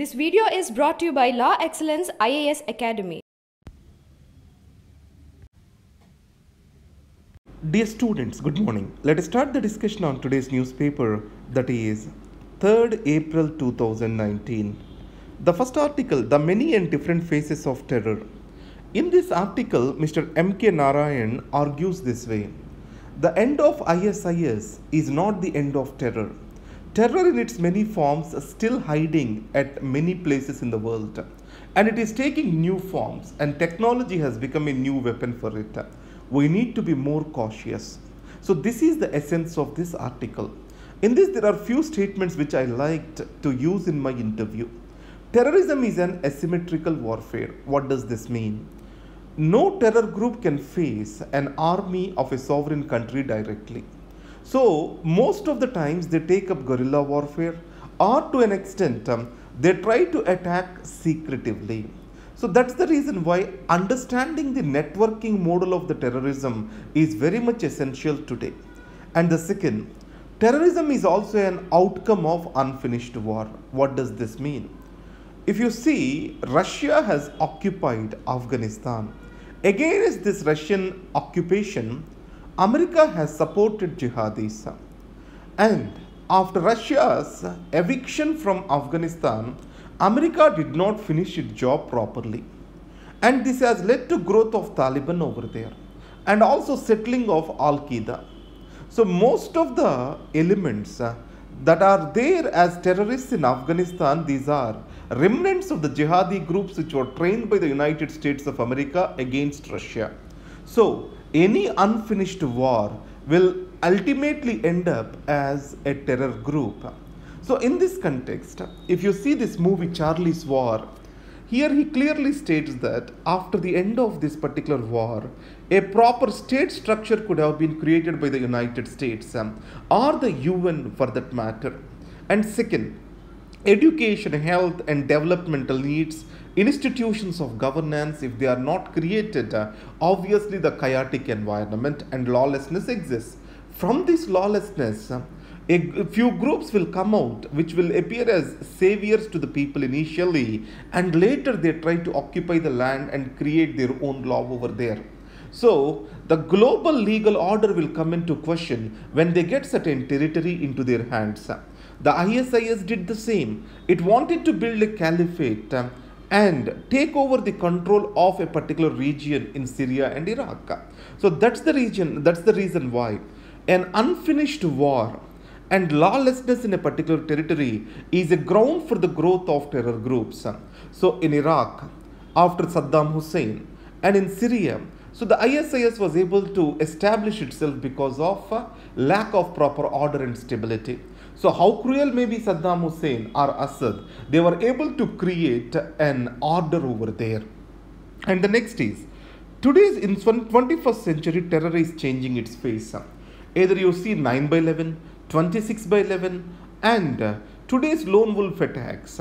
This video is brought to you by Law Excellence IAS Academy. Dear students, good morning. Let us start the discussion on today's newspaper, that is 3rd April 2019. The first article, The Many and Different Faces of Terror. In this article, Mr. M.K. Narayan argues this way. The end of ISIS is not the end of terror. Terror in its many forms is still hiding at many places in the world, and it is taking new forms, and technology has become a new weapon for it. We need to be more cautious. So this is the essence of this article. In this, there are few statements which I liked to use in my interview. Terrorism is an asymmetrical warfare. What does this mean? No terror group can face an army of a sovereign country directly. So most of the times they take up guerrilla warfare, or to an extent they try to attack secretively. So that's the reason why understanding the networking model of the terrorism is very much essential today. And the second, terrorism is also an outcome of unfinished war. What does this mean? If you see, Russia has occupied Afghanistan. Against this Russian occupation, America has supported jihadis. And after Russia's eviction from Afghanistan, America did not finish its job properly. And this has led to growth of Taliban over there and also settling of Al-Qaeda. So most of the elements that are there as terrorists in Afghanistan, these are remnants of the jihadi groups which were trained by the United States of America against Russia. So any unfinished war will ultimately end up as a terror group. So in this context, if you see this movie Charlie's War, here he clearly states that after the end of this particular war, a proper state structure could have been created by the United States or the UN for that matter. And second, education, health and developmental needs, institutions of governance, if they are not created, obviously the chaotic environment and lawlessness exists. From this lawlessness, a few groups will come out which will appear as saviors to the people initially, and later they try to occupy the land and create their own law over there. So the global legal order will come into question when they get certain territory into their hands. The ISIS did the same. It wanted to build a caliphate and take over the control of a particular region in Syria and Iraq. So that's the reason why an unfinished war and lawlessness in a particular territory is a ground for the growth of terror groups. So in Iraq, after Saddam Hussein, and in Syria, so the ISIS was able to establish itself because of lack of proper order and stability. So how cruel may be Saddam Hussein or Assad, they were able to create an order over there. And the next is, today's in 21st century, terror is changing its face. Either you see 9/11, 26/11 and today's lone wolf attacks.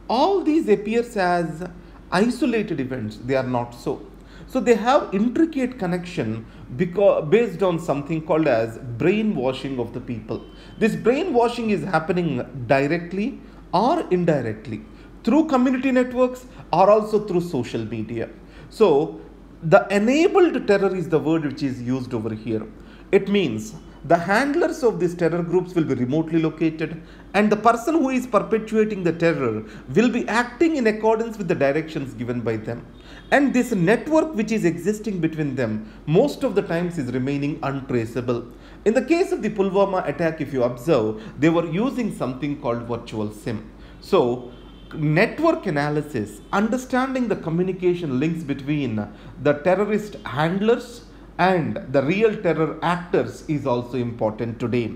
All these appears as isolated events. They are not so. So they have intricate connection based on something called as brainwashing of the people. This brainwashing is happening directly or indirectly through community networks or also through social media. So the enabled terror is the word which is used over here. It means the handlers of these terror groups will be remotely located, and the person who is perpetuating the terror will be acting in accordance with the directions given by them. And this network which is existing between them most of the times is remaining untraceable. In the case of the Pulwama attack, if you observe, they were using something called virtual SIM. So network analysis, understanding the communication links between the terrorist handlers and the real terror actors is also important today.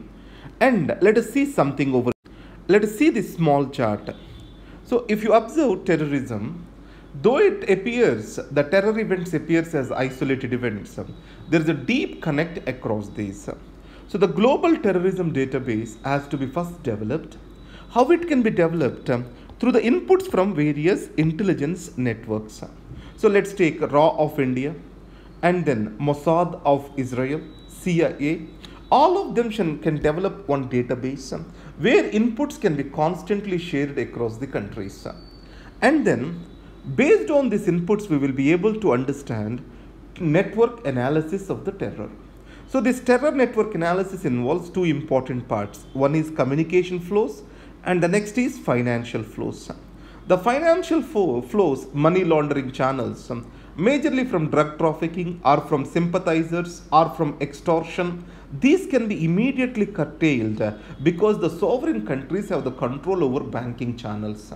And let us see something over. Let us see this small chart. So if you observe terrorism, though it appears, the terror events appears as isolated events, there is a deep connect across these. So the global terrorism database has to be first developed. How it can be developed? Through the inputs from various intelligence networks. So let's take RAW of India, and then Mossad of Israel, CIA. all of them can develop one database where inputs can be constantly shared across the countries. And then, based on these inputs, we will be able to understand network analysis of the terror. So this terror network analysis involves two important parts. One is communication flows and the next is financial flows. The financial flows, money laundering channels, majorly from drug trafficking or from sympathizers or from extortion, these can be immediately curtailed because the sovereign countries have the control over banking channels.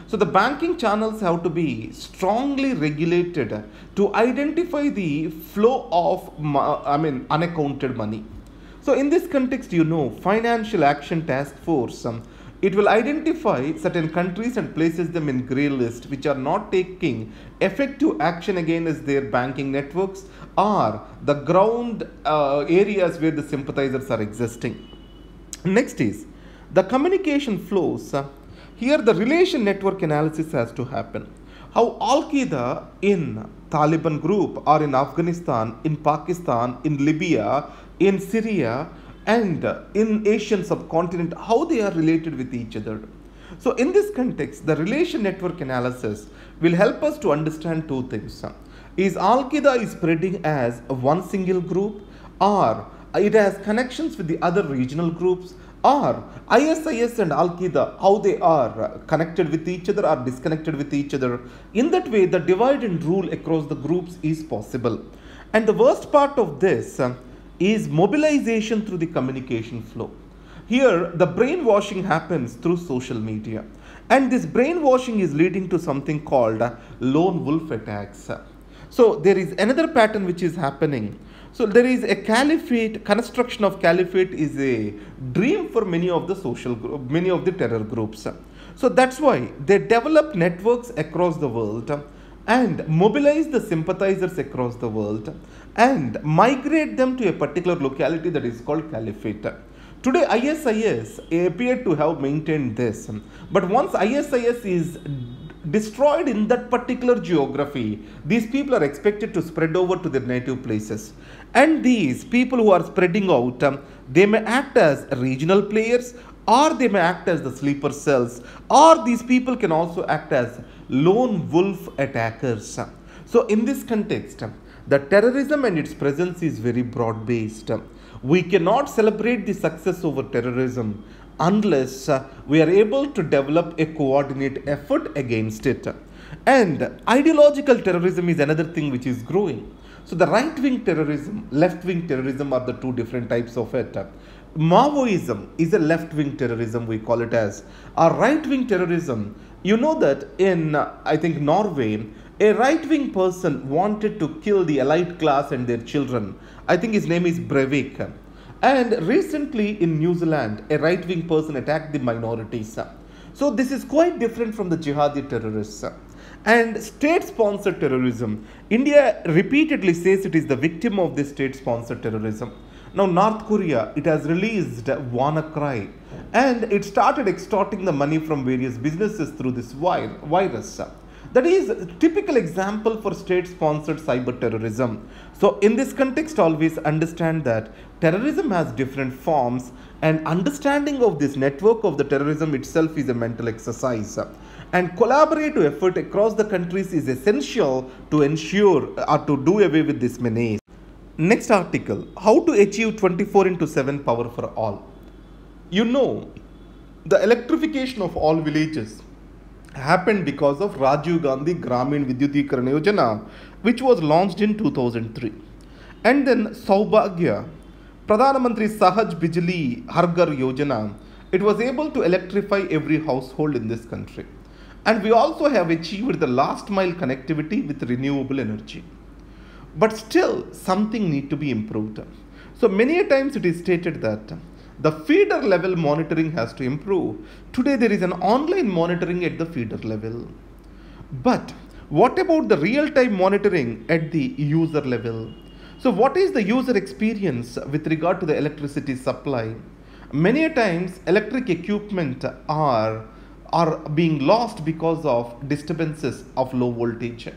So the banking channels have to be strongly regulated to identify the flow of unaccounted money. So in this context, Financial Action Task Force, it will identify certain countries and places them in grey list which are not taking effective action against their banking networks or the ground areas where the sympathizers are existing. Next is the communication flows. Here the relation network analysis has to happen. How Al-Qaeda in Taliban group or in Afghanistan, in Pakistan, in Libya, in Syria and in Asian subcontinent, how they are related with each other. So in this context, the relation network analysis will help us to understand two things. Is Al-Qaeda is spreading as one single group, or it has connections with the other regional groups, or ISIS and Al-Qaeda, how they are connected with each other or disconnected with each other. In that way, the divide and rule across the groups is possible. And the worst part of this is mobilization through the communication flow. Here, the brainwashing happens through social media. And this brainwashing is leading to something called lone wolf attacks. So there is another pattern which is happening. So there is a caliphate, construction of caliphate is a dream for many of the terror groups. So that's why they develop networks across the world and mobilize the sympathizers across the world and migrate them to a particular locality that is called caliphate. Today ISIS appear to have maintained this, but once ISIS is destroyed in that particular geography, these people are expected to spread over to their native places. And these people who are spreading out, they may act as regional players, or they may act as the sleeper cells, or these people can also act as lone wolf attackers. So in this context, the terrorism and its presence is very broad based. We cannot celebrate the success over terrorism unless we are able to develop a coordinated effort against it. And ideological terrorism is another thing which is growing. So the right-wing terrorism, left-wing terrorism are the two different types of it. Maoism is a left-wing terrorism, we call it as. A right-wing terrorism, you know that in, I think, Norway, a right-wing person wanted to kill the elite class and their children. I think his name is Breivik. And recently in New Zealand, a right-wing person attacked the minorities. So this is quite different from the jihadi terrorists. And state-sponsored terrorism, India repeatedly says it is the victim of this state-sponsored terrorism. Now North Korea, it has released WannaCry and it started extorting the money from various businesses through this virus. That is a typical example for state-sponsored cyber terrorism. So in this context, always understand that terrorism has different forms and understanding of this network of the terrorism itself is a mental exercise. And collaborative effort across the countries is essential to ensure or to do away with this menace. Next article, how to achieve 24/7 power for all. You know, the electrification of all villages happened because of Rajiv Gandhi Gramin Vidyutikarana Yojana, which was launched in 2003. And then Saubhagya, Pradhan Mantri Sahaj Bijli Har Ghar Yojana, it was able to electrify every household in this country. And we also have achieved the last mile connectivity with renewable energy. But still, something needs to be improved. So many a times it is stated that the feeder level monitoring has to improve. Today there is an online monitoring at the feeder level. But what about the real-time monitoring at the user level? So what is the user experience with regard to the electricity supply? Many a times electric equipment are being lost because of disturbances of low voltage.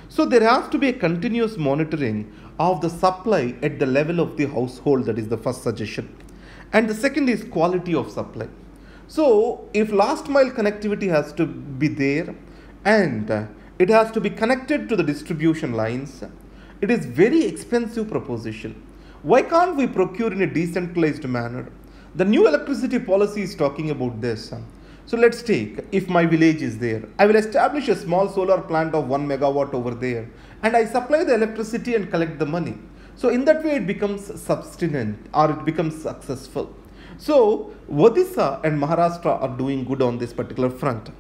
So there has to be a continuous monitoring of the supply at the level of the household. That is the first suggestion. And the second is quality of supply. So if last mile connectivity has to be there and it has to be connected to the distribution lines, it is very expensive proposition. Why can't we procure in a decentralized manner? The new electricity policy is talking about this. So let's take, if my village is there, I will establish a small solar plant of 1 megawatt over there and I supply the electricity and collect the money. So in that way it becomes subsistent or it becomes successful. So Odisha and Maharashtra are doing good on this particular front.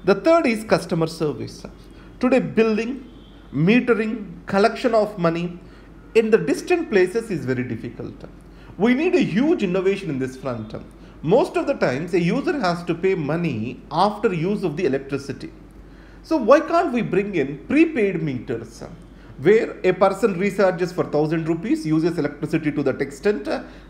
The third is customer service. Today billing, metering, collection of money in the distant places is very difficult. We need a huge innovation in this front. Most of the times a user has to pay money after use of the electricity. So why can't we bring in prepaid meters where a person recharges for 1000 rupees, uses electricity to that extent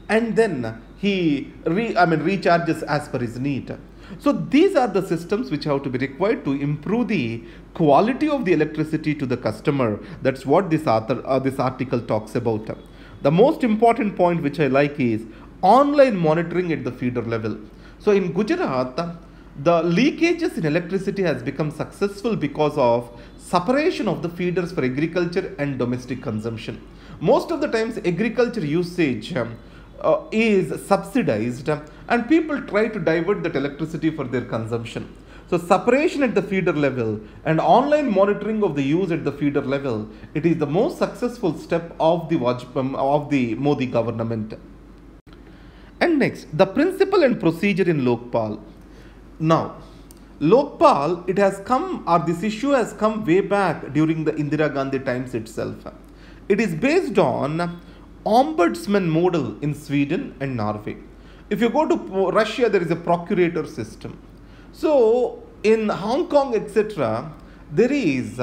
and then he recharges as per his need. So these are the systems which have to be required to improve the quality of the electricity to the customer. That's what this article talks about. The most important point which I like is online monitoring at the feeder level. So in Gujarat, the leakages in electricity has become successful because of separation of the feeders for agriculture and domestic consumption. Most of the times agriculture usage is subsidized and people try to divert that electricity for their consumption. So separation at the feeder level and online monitoring of the use at the feeder level, it is the most successful step of the Modi government. And next, the principle and procedure in lokpal. Now, lokpal, it has come, or this issue has come way back during the Indira Gandhi times itself. It is based on ombudsman model in Sweden and Norway. If you go to Russia, there is a procurator system. So in Hong Kong, etc., there is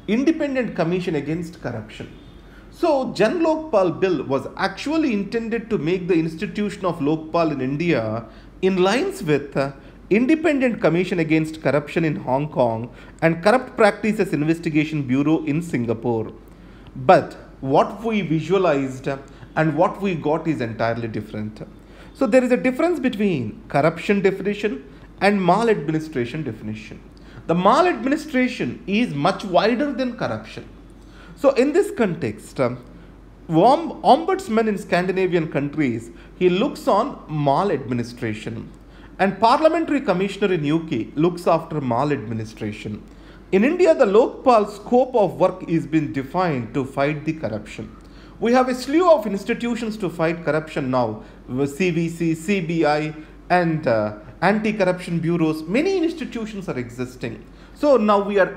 independent commission against corruption. So Jan Lokpal bill was actually intended to make the institution of Lokpal in India in lines with Independent Commission Against Corruption in Hong Kong and Corrupt Practices Investigation Bureau in Singapore. But what we visualized and what we got is entirely different. So there is a difference between corruption definition and maladministration definition. The maladministration is much wider than corruption. So in this context, ombudsman in Scandinavian countries, he looks on maladministration, and parliamentary commissioner in UK looks after maladministration. In India, the Lokpal scope of work is been defined to fight the corruption. We have a slew of institutions to fight corruption now, CVC, CBI and anti-corruption bureaus. Many institutions are existing. So now we are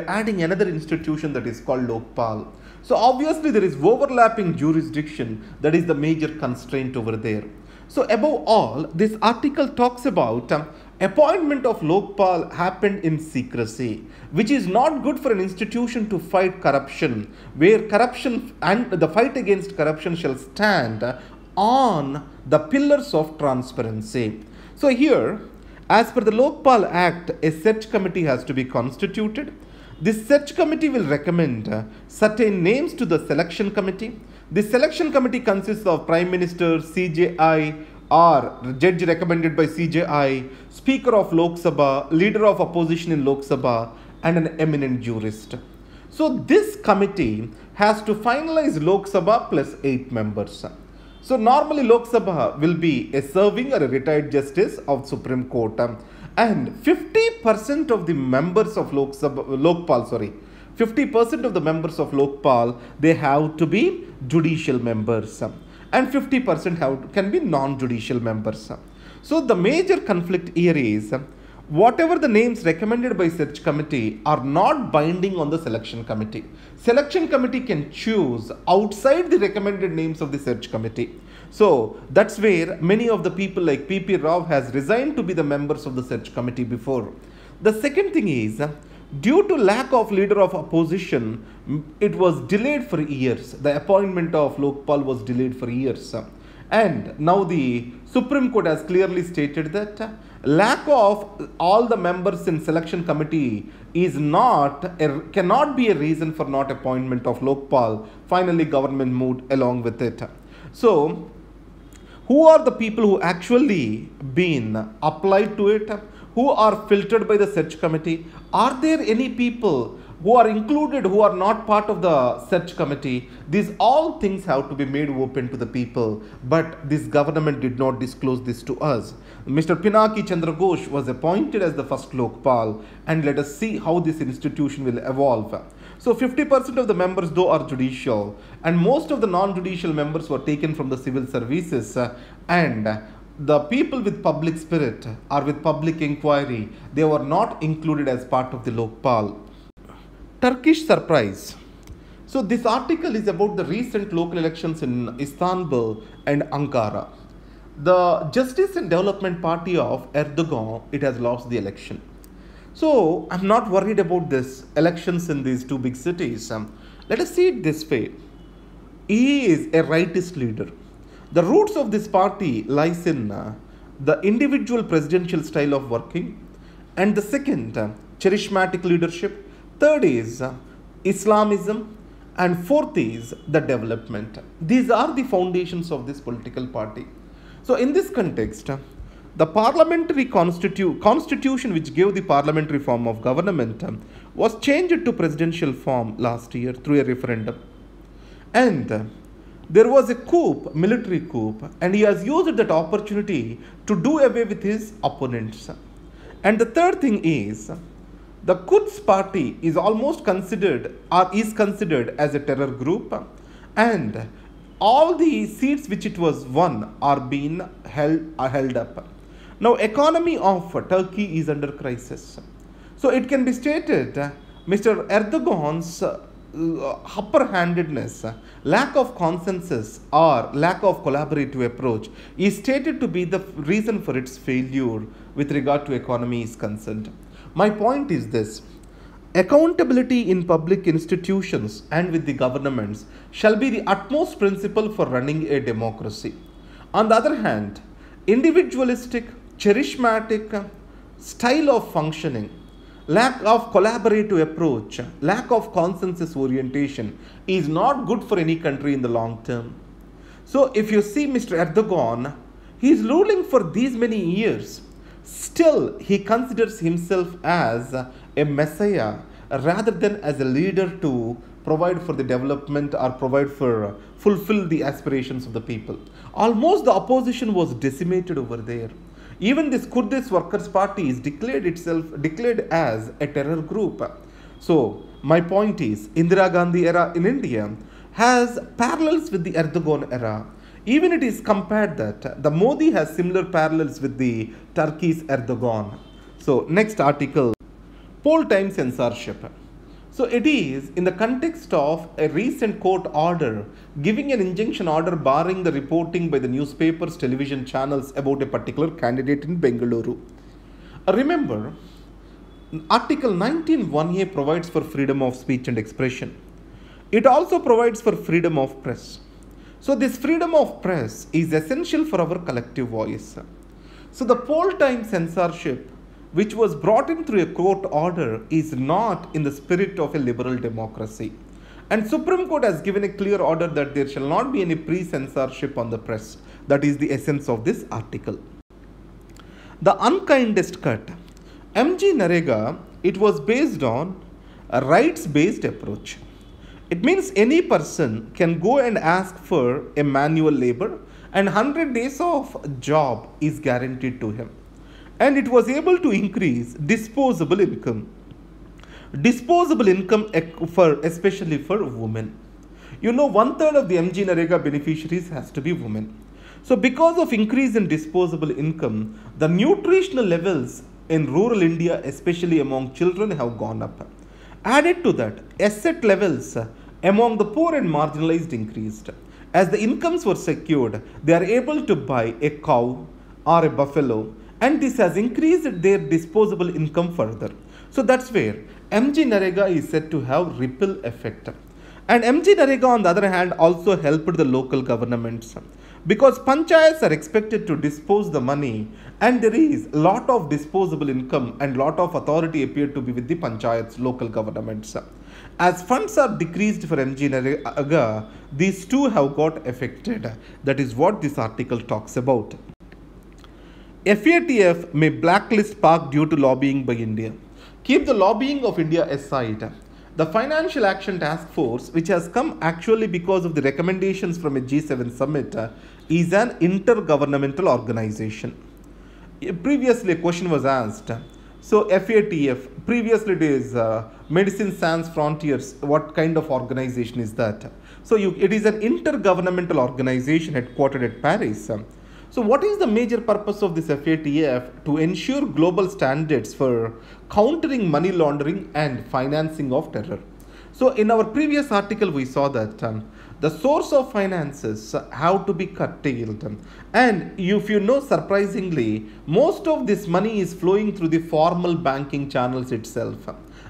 adding another institution that is called Lokpal. So obviously there is overlapping jurisdiction, that is the major constraint over there. So above all, this article talks about appointment of Lokpal happened in secrecy, which is not good for an institution to fight corruption, where corruption and the fight against corruption shall stand on the pillars of transparency. So here, as per the Lokpal Act, a search committee has to be constituted. This search committee will recommend certain names to the selection committee. The selection committee consists of Prime Minister, CJI, or judge recommended by CJI, Speaker of Lok Sabha, Leader of Opposition in Lok Sabha, and an eminent jurist. So this committee has to finalize Lok Sabha plus 8 members. So normally Lok Sabha will be a serving or a retired justice of Supreme Court, and 50% of the members of 50% of the members of Lokpal, they have to be judicial members, and 50% can be non-judicial members. So the major conflict here is whatever the names recommended by search committee are not binding on the selection committee. Selection committee can choose outside the recommended names of the search committee. So that's where many of the people like P.P. Rao has resigned to be the members of the search committee before. The second thing is, due to lack of leader of opposition, it was delayed for years. The appointment of Lokpal was delayed for years. And now the Supreme Court has clearly stated that lack of all the members in selection committee cannot be a reason for not appointment of lokpal. Finally, government moved along with it. So, who are the people who actually been applied to it? Who are filtered by the search committee? Are there any people who are included who are not part of the search committee? These all things have to be made open to the people, but this government did not disclose this to us. Mr. Pinaki Chandra Ghosh was appointed as the first lokpal, and let us see how this institution will evolve. So 50% of the members though are judicial, and most of the non-judicial members were taken from the civil services, and the people with public spirit or with public inquiry, they were not included as part of the lokpal. Turkish surprise. So this article is about the recent local elections in Istanbul and Ankara. The Justice and Development Party of Erdogan, it has lost the election. So I'm not worried about this elections in these two big cities. Let us see it this way. He is a rightist leader. The roots of this party lies in the individual presidential style of working, and the second, charismatic leadership. Third is Islamism, and fourth is the development. These are the foundations of this political party. So in this context, the parliamentary constitution which gave the parliamentary form of government was changed to presidential form last year through a referendum. And there was a coup, military coup, and he has used that opportunity to do away with his opponents. And the third thing is, the Quds party is almost considered or is considered as a terror group, and all the seats which it was won are being held up. Now, economy of Turkey is under crisis. So it can be stated Mr. Erdogan's upper-handedness, lack of consensus or lack of collaborative approach is stated to be the reason for its failure with regard to economy is concerned. My point is this: accountability in public institutions and with the governments shall be the utmost principle for running a democracy. On the other hand, individualistic, charismatic style of functioning, lack of collaborative approach, lack of consensus orientation is not good for any country in the long term. So if you see Mr. Erdogan, he is ruling for these many years. Still, he considers himself as a messiah rather than as a leader to provide for the development or fulfill the aspirations of the people. Almost the opposition was decimated over there. Even this Kurdish Workers' Party is declared as a terror group. So, my point is, Indira Gandhi era in India has parallels with the Erdogan era. Even it is compared that the Modi has similar parallels with the Turkey's Erdogan. So, next article, poll time censorship. So, it is in the context of a recent court order giving an injunction order barring the reporting by the newspapers, television channels about a particular candidate in Bengaluru. Remember, Article 19(1)(a) provides for freedom of speech and expression. It also provides for freedom of press. So this freedom of press is essential for our collective voice. So the poll time censorship, which was brought in through a court order, is not in the spirit of a liberal democracy. And Supreme Court has given a clear order that there shall not be any pre-censorship on the press. That is the essence of this article. The unkindest cut. MG Narega, it was based on a rights-based approach. It means any person can go and ask for a manual labor and 100 days of job is guaranteed to him. And it was able to increase disposable income. Disposable income especially for women. You know, 1/3 of the MG Narega beneficiaries has to be women. So because of increase in disposable income, the nutritional levels in rural India, especially among children, have gone up. Added to that, asset levels among the poor and marginalized increased. As the incomes were secured, they are able to buy a cow or a buffalo, and this has increased their disposable income further. So that's where MG Narega is said to have ripple effect. And MG Narega, on the other hand, also helped the local governments. because panchayats are expected to dispose the money, and there is a lot of disposable income and lot of authority appear to be with the panchayats, local governments. As funds are decreased for NGNREGA, these two have got affected. That is what this article talks about. FATF may blacklist Pak due to lobbying by India. Keep the lobbying of India aside. The Financial Action Task Force, which has come actually because of the recommendations from a G7 summit, is an intergovernmental organization. Previously, a question was asked. So, FATF, previously it is Medicine Sans Frontiers. What kind of organization is that? So, it is an intergovernmental organization headquartered at Paris. So what is the major purpose of this FATF? To ensure global standards for countering money laundering and financing of terror. So in our previous article we saw that the source of finances have to be curtailed, and if you know, surprisingly, most of this money is flowing through the formal banking channels itself,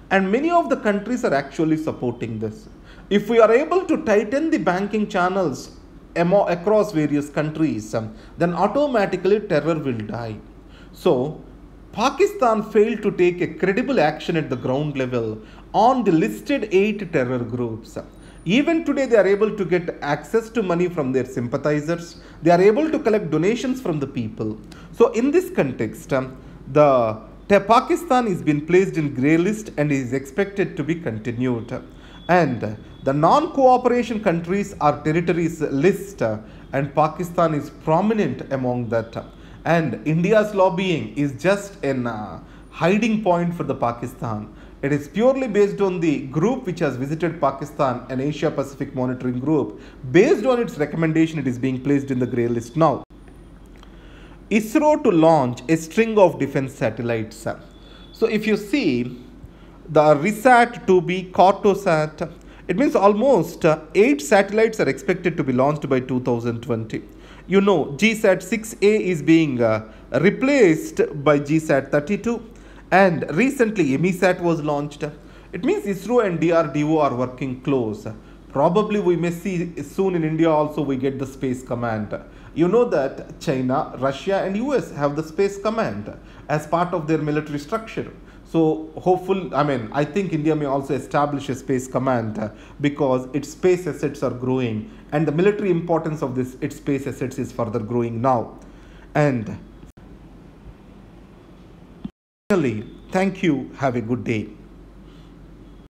and many of the countries are actually supporting this. If we are able to tighten the banking channels across various countries, then automatically terror will die. So Pakistan failed to take a credible action at the ground level on the listed 8 terror groups. Even today they are able to get access to money from their sympathizers. They are able to collect donations from the people. So in this context, Pakistan is being placed in grey list and is expected to be continued. And the non-cooperation countries are territories list, and Pakistan is prominent among that. And India's lobbying is just a hiding point for the Pakistan. It is purely based on the group which has visited Pakistan, an Asia Pacific monitoring group. Based on its recommendation, it is being placed in the grey list now. ISRO to launch a string of defense satellites. So if you see the RISAT-2B, Cartosat, it means almost 8 satellites are expected to be launched by 2020. You know, GSAT-6A is being replaced by GSAT-32, and recently EMISAT was launched. It means ISRO and DRDO are working close. Probably we may see soon in India also we get the Space Command. You know that China, Russia and US have the Space Command as part of their military structure. So I think India may also establish a Space Command because its space assets are growing, and the military importance of its space assets is further growing now. And finally, thank you. Have a good day.